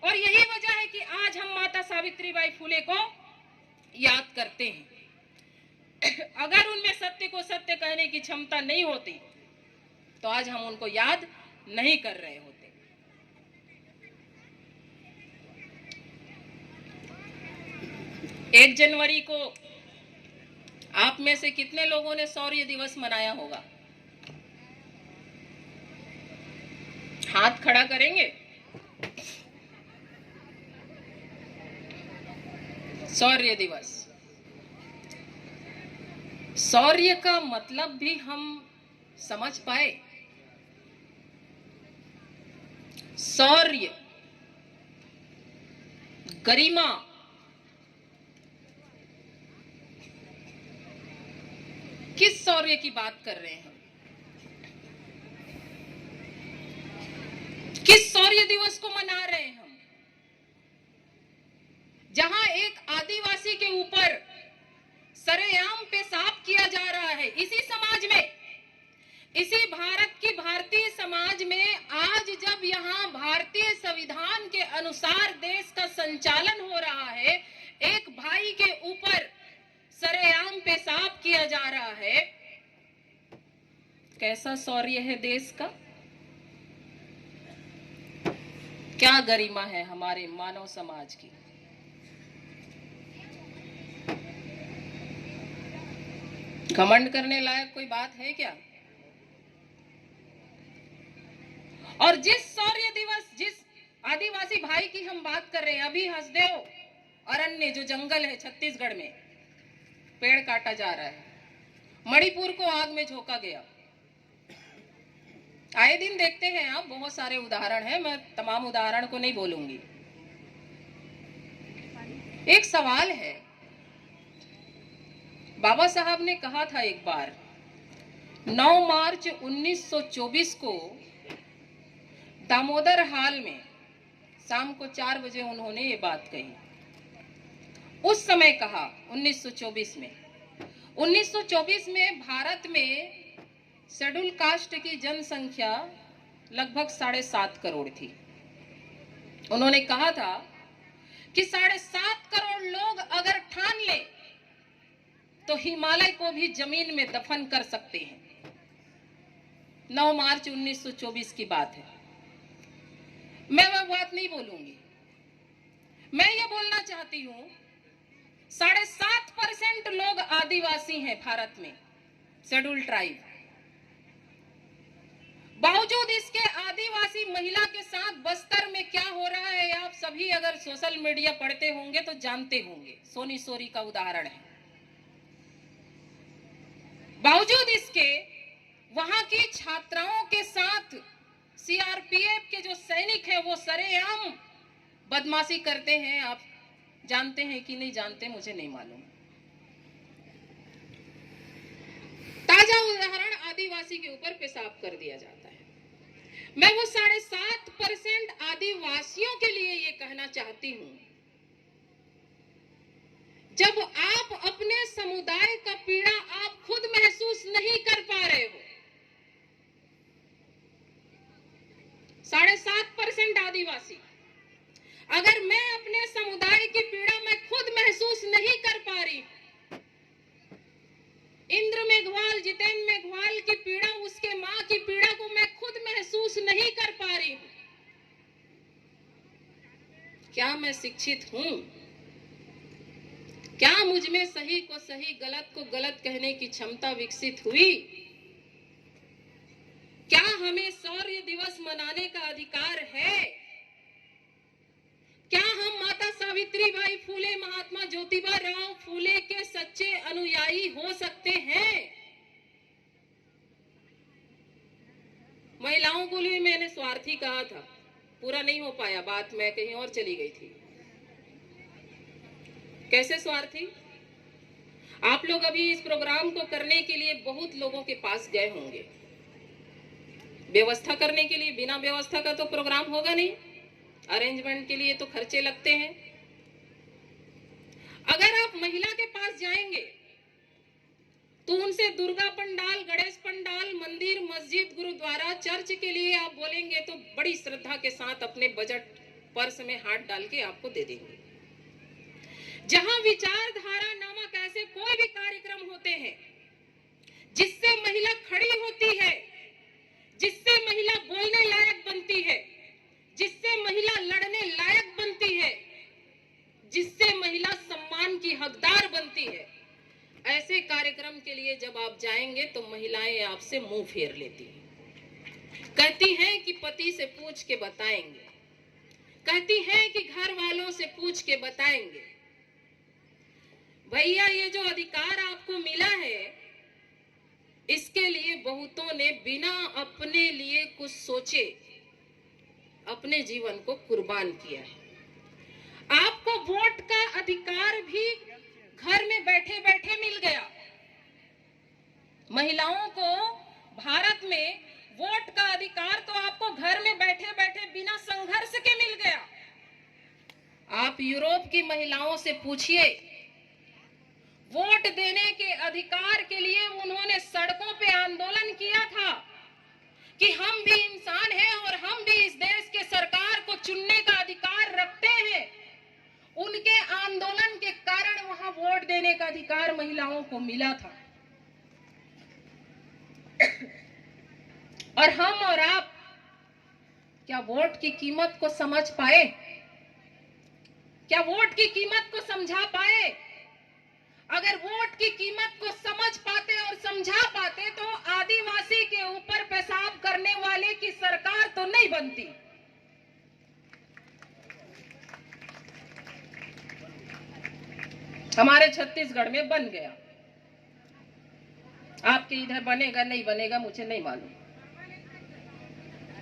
और यही वजह है कि आज हम माता सावित्रीबाई फुले को याद करते हैं। अगर उनमें सत्य को सत्य कहने की क्षमता नहीं होती तो आज हम उनको याद नहीं कर रहे होते। 1 जनवरी को आप में से कितने लोगों ने शौर्य दिवस मनाया होगा? हाथ खड़ा करेंगे। शौर्य दिवस, शौर्य का मतलब भी हम समझ पाए। शौर्य, गरिमा, किस शौर्य की बात कर रहे हैं? किस शौर्य दिवस को मना रहे हैं हम? जहां एक आदिवासी के ऊपर सरेआम पेशाब किया जा रहा है, इसी समाज में, इसी भारत की भारतीय समाज में, आज जब यहाँ भारतीय संविधान के अनुसार देश का संचालन हो रहा है, एक भाई के ऊपर सरेआम पेशाब किया जा रहा है। कैसा शौर्य है देश का? क्या गरिमा है हमारे मानव समाज की? घमंड करने लायक कोई बात है क्या? और जिस शौर्य दिवस, जिस आदिवासी भाई की हम बात कर रहे हैं, अभी हसदेव अरण्य जो जंगल है छत्तीसगढ़ में, पेड़ काटा जा रहा है, मणिपुर को आग में झोंका गया। आए दिन देखते हैं आप, बहुत सारे उदाहरण हैं, मैं तमाम उदाहरण को नहीं बोलूंगी। एक सवाल है, बाबा साहब ने कहा था एक बार, 9 मार्च 1924 को दामोदर हाल में शाम को 4 बजे उन्होंने ये बात कही। उस समय कहा 1924 में भारत में शेड्यूल कास्ट की जनसंख्या लगभग 7.5 करोड़ थी। उन्होंने कहा था कि 7.5 करोड़ लोग अगर ठान ले तो हिमालय को भी जमीन में दफन कर सकते हैं। 9 मार्च 1924 की बात है। मैं वह बात नहीं बोलूंगी। मैं ये बोलना चाहती हूं, 7.5% लोग आदिवासी हैं भारत में, शेड्यूल ट्राइब। बावजूद इसके आदिवासी महिला के साथ बस्तर में क्या हो रहा है, आप सभी अगर सोशल मीडिया पढ़ते होंगे तो जानते होंगे। सोनी सोरी का उदाहरण है। बावजूद इसके वहां की छात्राओं के साथ सीआरपीएफ के जो सैनिक हैं वो सरेआम बदमाशी करते हैं। आप जानते हैं कि नहीं जानते, मुझे नहीं मालूम। ताजा उदाहरण, आदिवासी के ऊपर पेशाब कर दिया जाता है। मैं वो 7.5% आदिवासियों के लिए ये कहना चाहती हूं, जब आप अपने समुदाय का पीड़ा आप खुद महसूस नहीं कर पा रहे हो, 7.5% आदिवासी, अगर मैं अपने समुदाय की पीड़ा मैं खुद महसूस नहीं कर पा रही, इंद्र मेघवाल, जितेंद्र मेघवाल की पीड़ा, उसके मां की पीड़ा को मैं खुद महसूस नहीं कर पा रही हूं, क्या मैं शिक्षित हूं? क्या मुझ में सही को सही, गलत को गलत कहने की क्षमता विकसित हुई? क्या हमें शौर्य दिवस मनाने का अधिकार है? क्या हम माता सावित्रीबाई फूले, महात्मा ज्योतिबा राव फूले के सच्चे अनुयायी हो सकते हैं? महिलाओं को लिए मैंने स्वार्थी कहा था, पूरा नहीं हो पाया, बात मैं कहीं और चली गई थी। कैसे स्वार्थी? आप लोग अभी इस प्रोग्राम को करने के लिए बहुत लोगों के पास गए होंगे, व्यवस्था करने के लिए। बिना व्यवस्था का तो प्रोग्राम होगा नहीं, अरेंजमेंट के लिए तो खर्चे लगते हैं। अगर आप महिला के पास जाएंगे तो उनसे दुर्गा पंडाल, गणेश पंडाल, मंदिर, मस्जिद, गुरुद्वारा, चर्च के लिए आप बोलेंगे तो बड़ी श्रद्धा के साथ अपने बजट पर्स में हाथ डाल के आपको दे देंगे। जहां विचारधारा नामक ऐसे कोई भी कार्यक्रम होते हैं जिससे महिला खड़ी होती है, जिससे महिला बोलने लायक बनती है, जिससे महिला लड़ने लायक बनती है, जिससे महिला सम्मान की हकदार बनती है, ऐसे कार्यक्रम के लिए जब आप जाएंगे तो महिलाएं आपसे मुंह फेर लेती हैं, कहती हैं कि पति से पूछ के बताएंगे, कहती हैं कि घर वालों से पूछ के बताएंगे। भैया, ये जो अधिकार आपको मिला है, इसके लिए बहुतों ने बिना अपने लिए कुछ सोचे अपने जीवन को कुर्बान किया है। आपको वोट का अधिकार भी घर में बैठे बैठे मिल गया। महिलाओं को भारत में वोट का अधिकार तो आपको घर में बैठे बैठे बिना संघर्ष के मिल गया। आप यूरोप की महिलाओं से पूछिए, वोट देने के अधिकार के लिए उन्होंने सड़कों पे आंदोलन किया था कि हम भी इंसान हैं और हम भी इस देश के सरकार को चुनने का अधिकार रखते हैं। उनके आंदोलन के कारण वहां वोट देने का अधिकार महिलाओं को मिला था। और हम और आप क्या वोट की कीमत को समझ पाए? क्या वोट की कीमत को समझा पाए? अगर वोट की कीमत को समझ पाते और समझा पाते तो आदिवासी के ऊपर पेशाब करने वाले की सरकार तो नहीं बनती। हमारे छत्तीसगढ़ में बन गया, आपके इधर बनेगा नहीं बनेगा मुझे नहीं मालूम,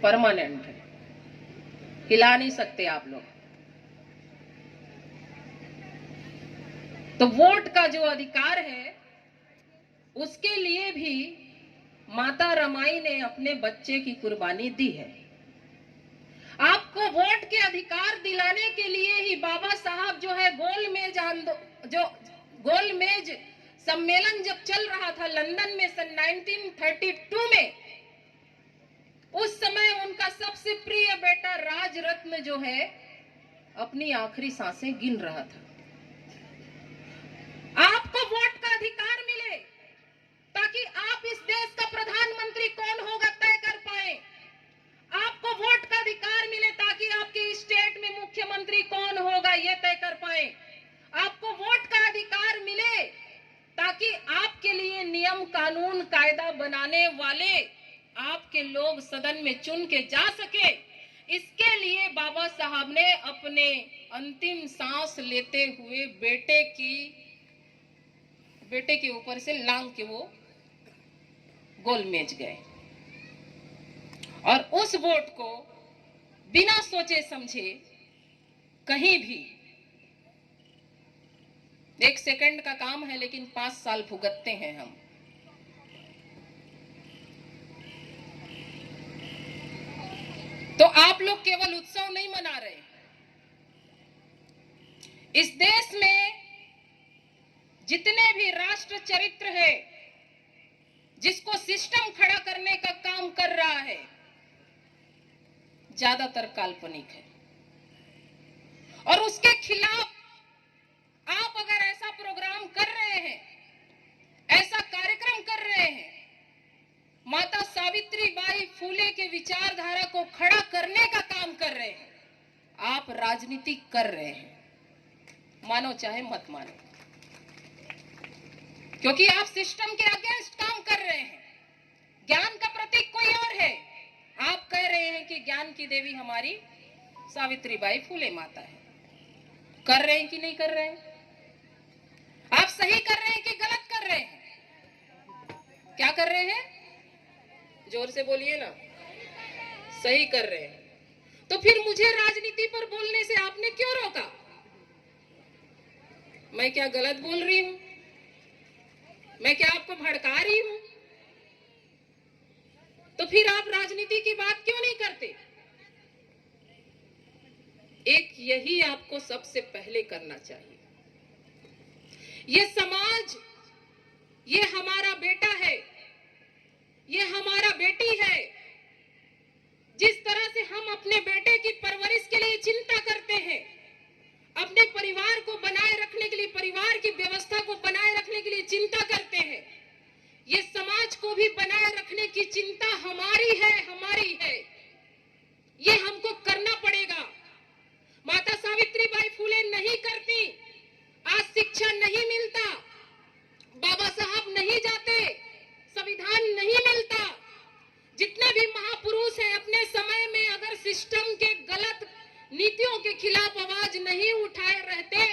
परमानेंट है, हिला नहीं सकते आप लोग। तो वोट का जो अधिकार है उसके लिए भी माता रमाई ने अपने बच्चे की कुर्बानी दी है। आपको वोट के अधिकार दिलाने के लिए ही बाबा साहब जो है गोलमेज सम्मेलन जब चल रहा था लंदन में सन 1932 में, उस समय उनका सबसे प्रिय बेटा राजरत्न जो है अपनी आखिरी सांसें गिन रहा था। आपको वोट का अधिकार मिले ताकि आप इस देश का प्रधानमंत्री कौन होगा तय कर पाए। आपको वोट का अधिकार मिले ताकि आपके स्टेट में मुख्यमंत्री कौन होगा ये तय कर पाए। आपको वोट का अधिकार मिले ताकि आपके लिए नियम, कानून, कायदा बनाने वाले आपके लोग सदन में चुन के जा सके। इसके लिए बाबा साहब ने अपने अंतिम सांस लेते हुए बेटे के ऊपर से लांग के वो गोलमेज गए और उस वोट को बिना सोचे समझे कहीं भी, 1 सेकंड का काम है लेकिन 5 साल भुगतते हैं हम। तो आप लोग केवल उत्सव नहीं मना रहे, इस देश में जितने भी राष्ट्र चरित्र है, जिसको सिस्टम खड़ा करने का काम कर रहा है, ज्यादातर काल्पनिक है। और उसके खिलाफ आप अगर ऐसा प्रोग्राम कर रहे हैं, ऐसा कार्यक्रम कर रहे हैं, माता सावित्रीबाई फूले के विचारधारा को खड़ा करने का काम कर रहे हैं, आप राजनीति कर रहे हैं, मानो चाहे मत मानो, क्योंकि आप सिस्टम के अगेंस्ट काम कर रहे हैं। ज्ञान का प्रतीक कोई और है, आप कह रहे हैं कि ज्ञान की देवी हमारी सावित्रीबाई फूले माता है। कर रहे हैं कि नहीं कर रहे हैं? आप सही कर रहे हैं कि गलत कर रहे हैं? क्या कर रहे हैं? जोर से बोलिए ना। सही कर रहे हैं। तो फिर मुझे राजनीति पर बोलने से आपने क्यों रोका? मैं क्या गलत बोल रही हूं? मैं क्या आपको भड़का रही हूं? तो फिर आप राजनीति की बात क्यों नहीं करते? एक यही आपको सबसे पहले करना चाहिए। ये समाज, ये हमारा बेटा है, ये हमारा बेटी है। जिस तरह से हम अपने बेटे की परवरिश के लिए चिंता करते हैं, अपने परिवार को बनाए रखने के लिए, परिवार की व्यवस्था को बनाए रखने के लिए चिंता करते हैं, ये समाज को भी बनाए रखने की चिंता हमारी है। ये हमको करना पड़ेगा। माता सावित्रीबाई फूले नहीं करती, आज शिक्षा नहीं मिलता, बाबा साहब नहीं जाते, संविधान नहीं मिलता। जितने भी महापुरुष हैं, अपने समय में अगर सिस्टम के गलत नीतियों के खिलाफ आवाज नहीं उठाए रहते,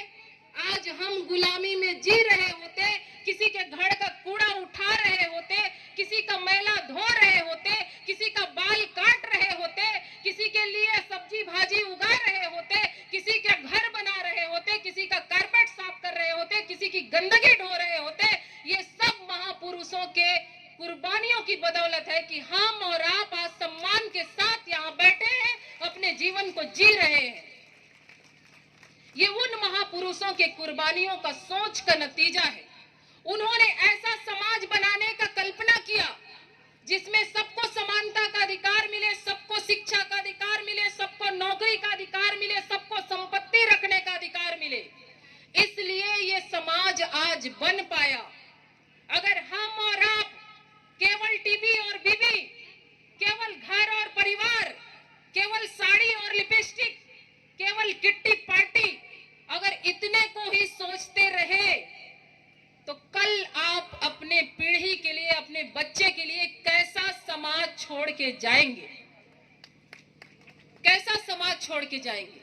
आज हम गुलामी में जी रहे होते, किसी के घर का कूड़ा उठा रहे होते, किसी का मैला धो रहे होते, किसी का बाल काट रहे होते, किसी के लिए सब्जी भाजी उगा रहे होते, किसी के घर बना रहे होते, किसी का कारपेट साफ कर रहे होते, किसी की गंदगी ढो रहे होते। ये सब महापुरुषों के कुर्बानियों की बदौलत है कि हम और आप आज सम्मान के साथ यहाँ बैठे हैं, अपने जीवन को जी रहे हैं। ये उन महापुरुषों के कुर्बानियों का सोच का नतीजा है। उन्होंने ऐसा समाज बनाने का कल्पना किया जिसमें सबको समानता का अधिकार मिले, सबको शिक्षा का अधिकार मिले, सबको नौकरी का अधिकार मिले, सबको संपत्ति रखने का अधिकार मिले। इसलिए ये समाज आज बन पाया। अगर हम और आप केवल टीवी और बीवी, केवल घर और परिवार, केवल साड़ी और लिपस्टिक, केवल किट्टी पार्टी, अगर इतने को ही सोचते रहे तो कल आप अपने पीढ़ी के लिए, अपने बच्चे के लिए कैसा समाज छोड़ के जाएंगे? कैसा समाज छोड़ के जाएंगे?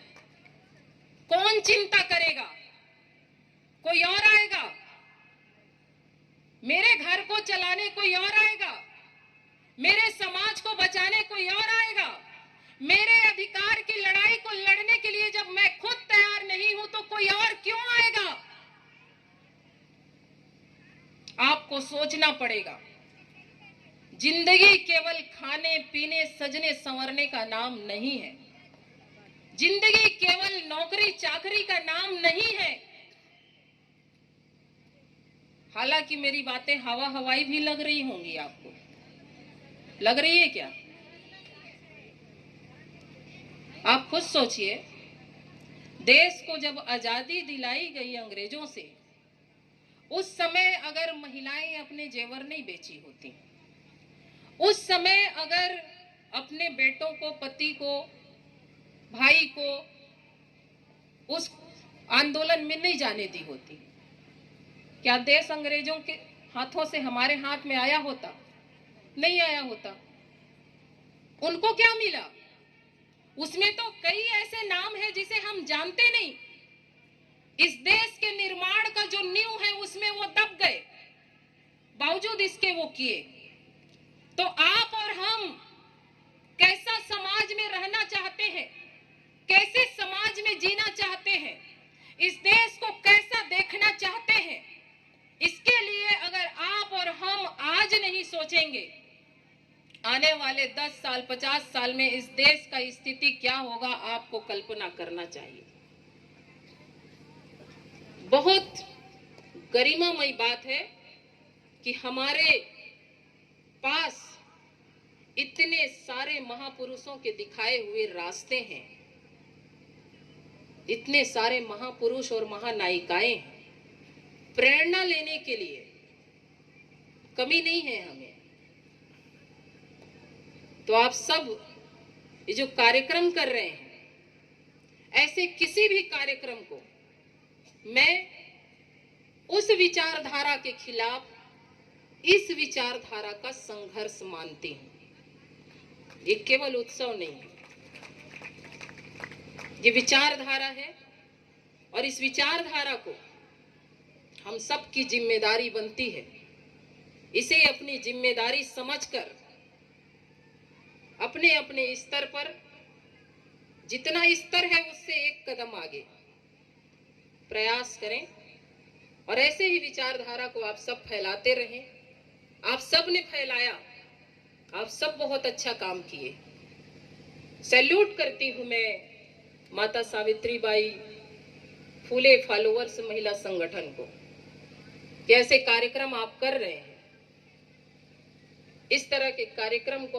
कौन चिंता करेगा? कोई और आएगा? मेरे घर को चलाने कोई और आएगा? मेरे समाज को बचाने कोई और आएगा? मेरे अधिकार की लड़ाई को लड़ने के लिए जब मैं खुद तैयार नहीं हूं तो कोई और क्यों आएगा? आपको सोचना पड़ेगा। जिंदगी केवल खाने पीने, सजने संवरने का नाम नहीं है। जिंदगी केवल नौकरी चाकरी का नाम नहीं है। हालांकि मेरी बातें हवा हवाई भी लग रही होंगी आपको। लग रही है क्या? आप खुद सोचिए, देश को जब आजादी दिलाई गई अंग्रेजों से, उस समय अगर महिलाएं अपने जेवर नहीं बेची होती, उस समय अगर अपने बेटों को, पति को, भाई को उस आंदोलन में नहीं जाने दी होती, क्या देश अंग्रेजों के हाथों से हमारे हाथ में आया होता? नहीं आया होता। उनको क्या मिला? उसमें तो कई ऐसे नाम हैं जिसे हम जानते नहीं। इस देश के निर्माण का जो नींव है उसमें वो दब गए, बावजूद इसके वो किए। तो आप और हम कैसा समाज में रहना चाहते हैं, कैसे समाज में जीना चाहते हैं, इस देश को कैसा देखना चाहते हैं, इसके लिए अगर आप और हम आज नहीं सोचेंगे, आने वाले 10 साल 50 साल में इस देश का स्थिति क्या होगा, आपको कल्पना करना चाहिए। बहुत गरिमामय बात है कि हमारे पास इतने सारे महापुरुषों के दिखाए हुए रास्ते हैं, इतने सारे महापुरुष और महानायिकाएं हैं, प्रेरणा लेने के लिए कमी नहीं है हमें। तो आप सब ये जो कार्यक्रम कर रहे हैं, ऐसे किसी भी कार्यक्रम को मैं उस विचारधारा के खिलाफ इस विचारधारा का संघर्ष मानती हूं। ये केवल उत्सव नहीं है, ये विचारधारा है और इस विचारधारा को हम सब की जिम्मेदारी बनती है। इसे अपनी जिम्मेदारी समझकर अपने अपने स्तर पर, जितना स्तर है उससे एक कदम आगे प्रयास करें और ऐसे ही विचारधारा को आप सब फैलाते रहें। आप सब ने फैलाया, आप सब बहुत अच्छा काम किए। सैल्यूट करती हूं मैं माता सावित्रीबाई फुले फॉलोअर्स महिला संगठन को, कैसे कार्यक्रम आप कर रहे हैं। इस तरह के कार्यक्रम को